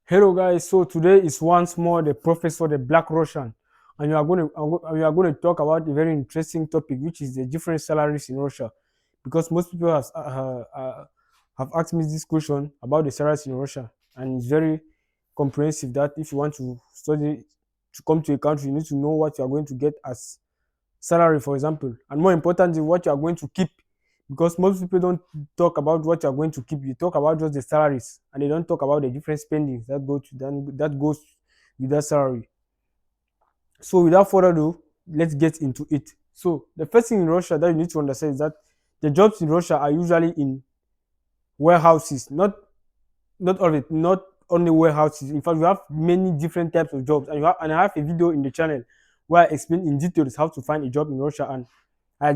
Hello guys, so today is once more the Professor the Black Russian, and we are going to talk about a very interesting topic, which is the different salaries in Russia, because most people have asked me this question about the salaries in Russia, and it's very comprehensive. That if you want to study to come to a country, you need to know what you are going to get as salary, for example, and more importantly, what you are going to keep, because most people don't talk about what you are going to keep. You talk about just the salaries, and they don't talk about the different spendings that goes with that salary. So, without further ado, let's get into it. So, the first thing in Russia that you need to understand is that the jobs in Russia are usually in warehouses, not only warehouses. In fact, we have many different types of jobs, and I have a video in the channel where I explain in details how to find a job in Russia, and I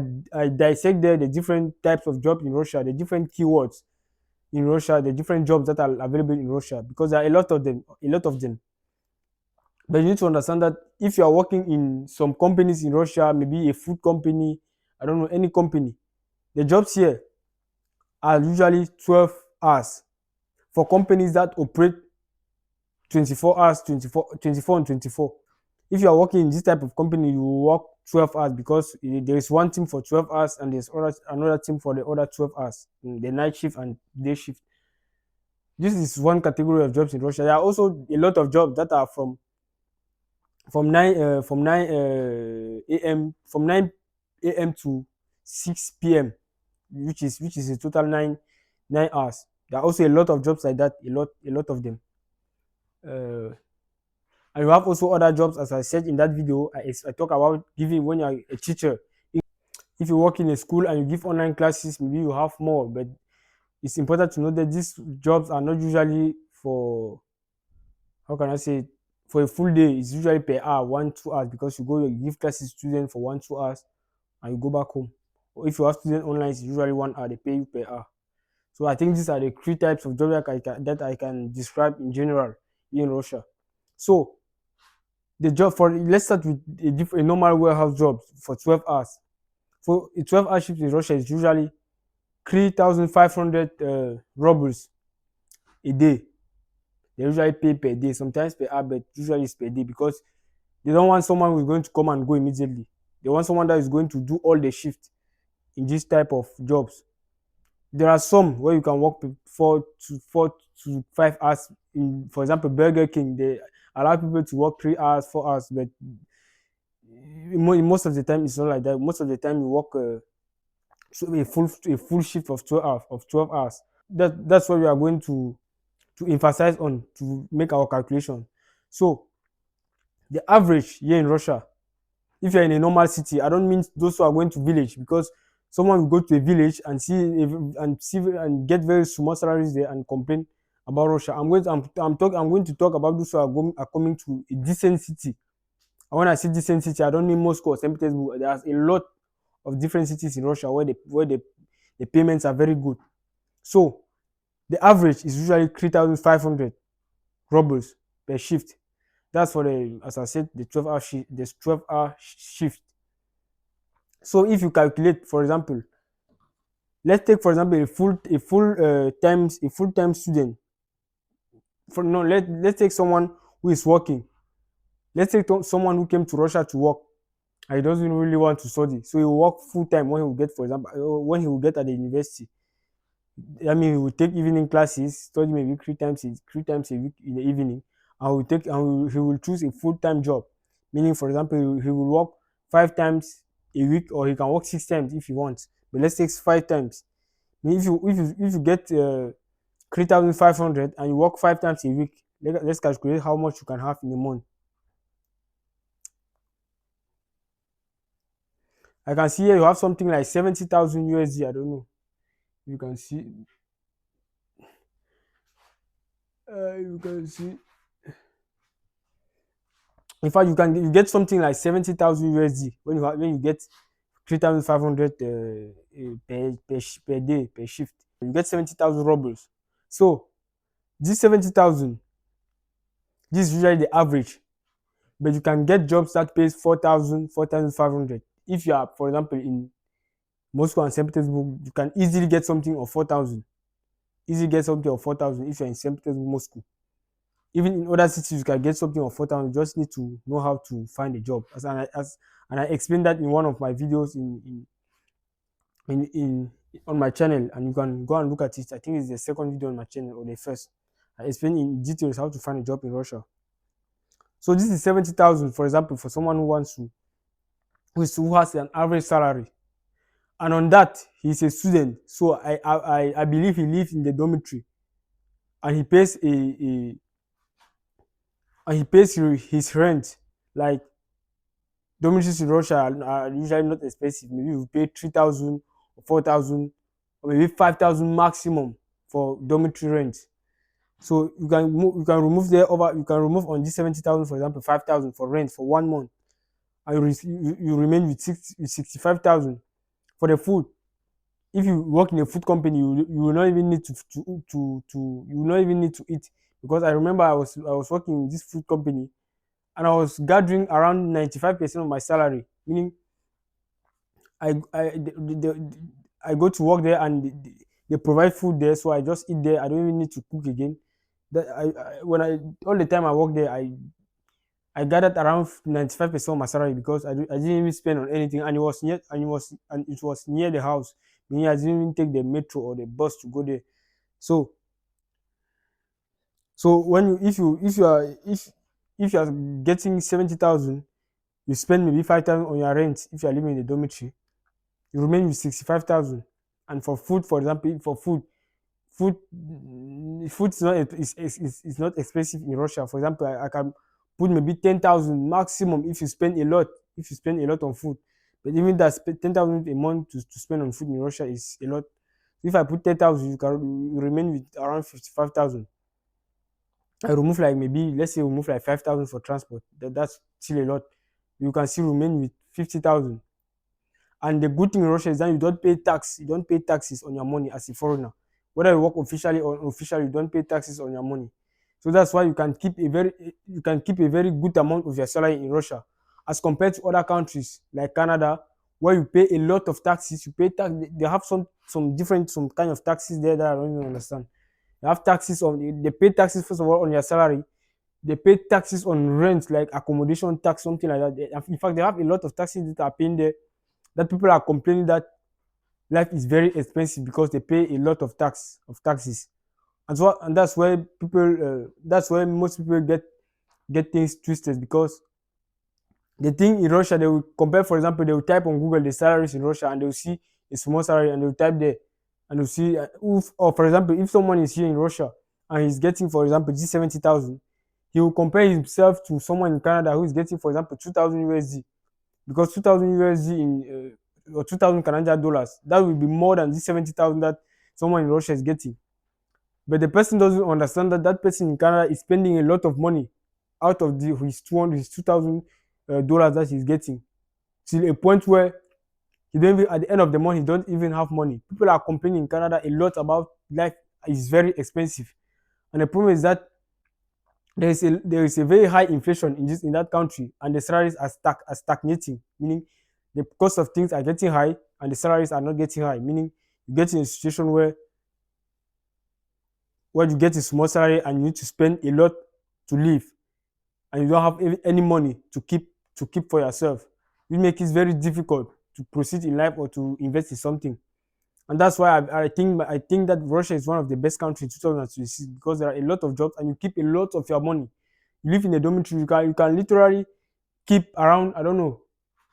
dissect there the different types of jobs in Russia, the different keywords in Russia, the different jobs that are available in Russia, because there are a lot of them. But you need to understand that if you are working in some companies in Russia, maybe a food company, I don't know, any company, the jobs here are usually 12 hours. For companies that operate 24 hours, 24 and 24. If you are working in this type of company, you will work 12 hours, because there is one team for 12 hours and there's another team for the other 12 hours, the night shift and day shift. This is one category of jobs in Russia. There are also a lot of jobs that are from 9 a.m. from 9 a.m. to 6 p.m., which is a total 9 hours. There are also a lot of jobs like that, a lot of them. Uh, and you have also other jobs, as I said in that video. I talk about giving when you're a teacher. If you work in a school and you give online classes, maybe you have more. But it's important to know that these jobs are not usually for, how can I say it, for a full day. It's usually per hour, 1 2 hours, because you give classes to students for 1 2 hours and you go back home. Or if you have students online, it's usually 1 hour. They pay you per hour. So I think these are the three types of jobs that I can describe in general in Russia. So the job for, let's start with a normal warehouse job for 12 hours. For a 12-hour shift in Russia is usually 3,500 rubles a day. They usually pay per day, sometimes per hour, but usually it's per day, because they don't want someone who's going to come and go immediately. They want someone that is going to do all the shift in this type of jobs. There are some where you can work 4 to 5 hours. In, for example, Burger King, they allow people to work 3 hours, 4 hours, but most of the time it's not like that. Most of the time you work so a full shift of 12 hours. That's what we are going to emphasize on to make our calculation. So the average here in Russia, if you're in a normal city, I don't mean those who are going to village, because someone will go to a village and see and get very small salaries there and complain about Russia. I'm going to talk about those who are coming to a decent city. And when I say decent city, I don't mean Moscow or St. Petersburg. There's a lot of different cities in Russia where the payments are very good. So the average is usually 3,500 rubles per shift. That's for the, as I said, the 12-hour shift. So if you calculate, for example, let's take for example a full time student. For no, let's take someone who is working. Let's take someone who came to Russia to work and he doesn't really want to study, so he will work full time when he will get, for example, when he will get at the university. I mean, he will take evening classes, study maybe three times a week in the evening, and he will choose a full time job. Meaning, for example, he will work 5 times a week, or he can work 6 times if he wants. But let's take 5 times. I mean, if you get 3,500 and you work 5 times a week, let's calculate how much you can have in a month. I can see here you have something like 70,000 USD. I don't know. You can see. You can see. In fact, you get something like 70,000 USD when you get 3,500 per day per shift. You get 70,000 rubles. So this 70,000, this is usually the average, but you can get jobs that pays 4,500. If you are, for example, in Moscow and St. Petersburg, you can easily get something of 4,000. Easily get something of 4,000 if you're in St. Petersburg, Moscow. Even in other cities, you can get something of 4,000. You just need to know how to find a job. And I explained that in one of my videos in on my channel, and you can go and look at it. I think it's the second video on my channel or the first. I explain in details how to find a job in Russia. So this is 70,000, for example, for someone who has an average salary, and on that he's a student. So I believe he lives in the dormitory, and he pays his rent. Like, dormitories in Russia are usually not expensive. Maybe you pay 3,000 or 4,000 or maybe 5,000 maximum for dormitory rent. So you can remove on this 70,000, for example, 5,000 for rent for 1 month, and you remain with 65,000 for the food. If you work in a food company, you will not even need you will not even need to eat, because I remember I was working in this food company, and I was gathering around 95% of my salary, meaning I go to work there, and they provide food there, so I just eat there. I don't even need to cook again. That I when I all the time I work there, I gathered around 95% of my salary, because I didn't even spend on anything, and it was near the house. Meaning I didn't even take the metro or the bus to go there. So when you if you are getting 70,000, you spend maybe 5,000 on your rent if you are living in a dormitory, you remain with 65,000. And for food, for example, food is not expensive in Russia. For example, I can put maybe 10,000 maximum if you spend a lot. If you spend a lot on food, but even that 10,000 a month to spend on food in Russia is a lot. If I put 10,000, you remain with around 55,000. I remove, like, maybe let's say remove like 5,000 for transport. That's still a lot. You can still remain with 50,000. And the good thing in Russia is that you don't pay tax. You don't pay taxes on your money as a foreigner. Whether you work officially or unofficially, you don't pay taxes on your money. So that's why you can keep a very good amount of your salary in Russia, as compared to other countries like Canada, where you pay a lot of taxes. You pay tax. They have some kind of taxes there that I don't even understand. They have taxes on. They pay taxes first of all on your salary. They pay taxes on rent, like accommodation tax, something like that. In fact, they have a lot of taxes that are paying there, that people are complaining that life is very expensive because they pay a lot of taxes. And that's where most people get things twisted, because the thing in Russia, they will compare. For example, they will type on Google the salaries in Russia, and they will see a small salary, and they will type there, and they'll see, or for example, if someone is here in Russia and he's getting, for example, G 70,000, he will compare himself to someone in Canada who is getting, for example, 2,000 USD, because 2,000 USD or 2,000 Canadian dollars, that will be more than the 70,000 that someone in Russia is getting. But the person doesn't understand that that person in Canada is spending a lot of money out of his 2,000 dollars that he's getting, till a point where he don't even, at the end of the month, he don't even have money. People are complaining in Canada a lot about life is very expensive, and the problem is that there is a very high inflation in that country, and the salaries are stagnating, meaning the cost of things are getting high and the salaries are not getting high, meaning you get in a situation where you get a small salary and you need to spend a lot to live, and you don't have any money to keep for yourself. It makes it very difficult to proceed in life or to invest in something. And that's why I think that Russia is one of the best countries in 2026, because there are a lot of jobs and you keep a lot of your money. You live in a dormitory, you can literally keep around, I don't know,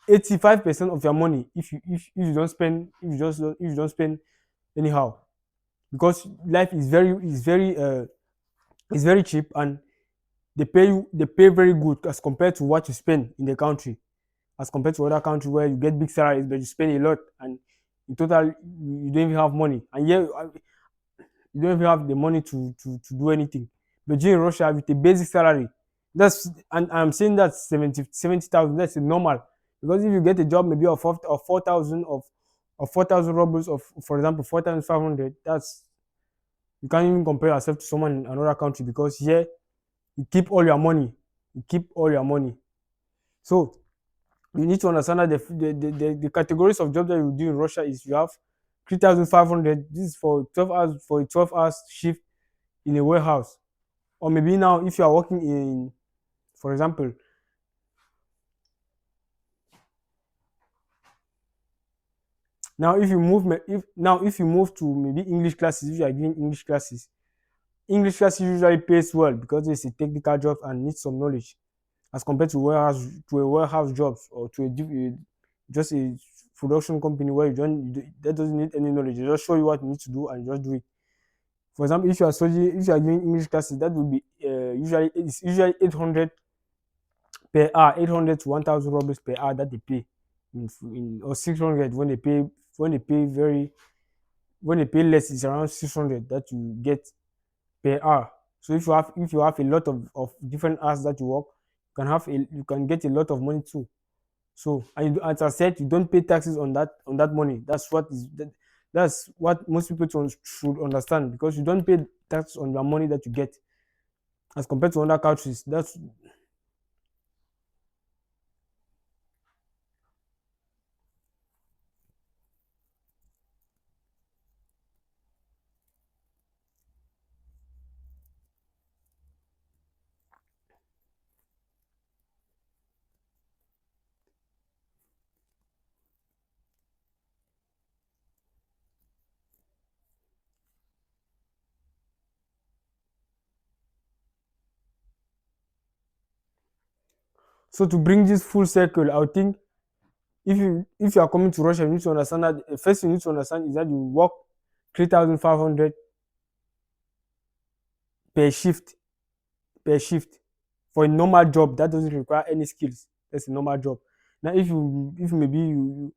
85% of your money, if you don't spend, if you don't spend anyhow, because life is very cheap, and they pay very good as compared to what you spend in the country, as compared to other countries where you get big salaries but you spend a lot, and in total you don't even have money, and yeah, you don't even have the money to do anything. But here in Russia, with a basic salary, and I'm saying that 70,000, that's normal. Because if you get a job maybe of 4,000 of 4,000 rubles, of, for example, 4,500, that's, you can't even compare yourself to someone in another country, because here you keep all your money. You keep all your money. So you need to understand that the categories of jobs that you do in Russia is, you have 3,500. This is for 12 hours, for a 12 hours shift in a warehouse. Or maybe now, if you are working in, for example, now if you move, if you move to maybe English classes, if you are giving English classes usually pays well because it's a technical job and needs some knowledge as compared to a warehouse jobs or to just a production company where that doesn't need any knowledge. They just show you what you need to do and you just do it. For example, if you are giving English classes, that will be usually 800 per hour, 800 to 1,000 rupees per hour that they pay, or 600 when they pay very when they pay less, it's around 600 that you get per hour. So if you have a lot of different hours that you work, you can get a lot of money too. So, and as I said, you don't pay taxes on that money. That's what most people should understand, because you don't pay tax on your money that you get as compared to other countries. That's so to bring this full circle. I would think if you are coming to Russia, you need to understand that the first thing you need to understand is that you work 3,500 per shift per shift for a normal job that doesn't require any skills. That's a normal job. Now, if maybe you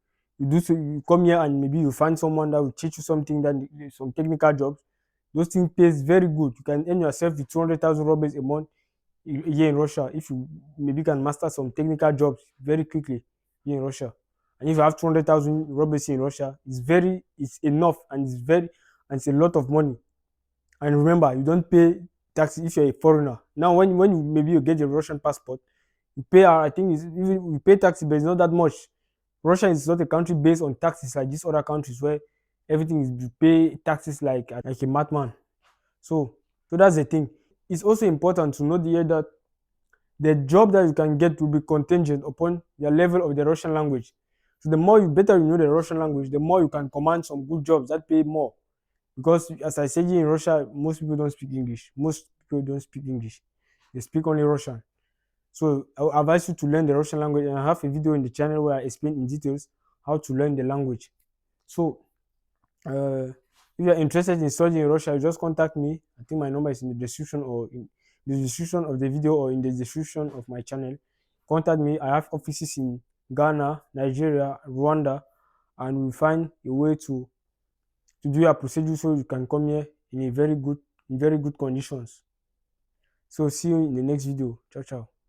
come here and maybe you find someone that will teach you something, that some technical jobs, those things pays very good. You can earn yourself with 200,000 rubles a month here in Russia if you maybe can master some technical jobs very quickly here in Russia. And if you have 200,000 rubles here in Russia, it's enough, and it's a lot of money. And remember, you don't pay taxes if you're a foreigner. Now, when you get a Russian passport, you pay. I think you pay taxes, but it's not that much. Russia is not a country based on taxes like these other countries where everything is you pay taxes like a madman. So that's the thing. It's also important to note here that the job that you can get will be contingent upon your level of the Russian language. So the more you better you know the Russian language, the more you can command some good jobs that pay more. Because as I said, in Russia, most people don't speak English. Most people don't speak English. They speak only Russian. So I will advise you to learn the Russian language, and I have a video in the channel where I explain in details how to learn the language. So uh, if you're interested in studying in Russia, just contact me. I think my number is in the description, or in the description of the video, or in the description of my channel. Contact me. I have offices in Ghana, Nigeria, Rwanda, and we'll find a way to do your procedure so you can come here in very good conditions. So see you in the next video. Ciao ciao.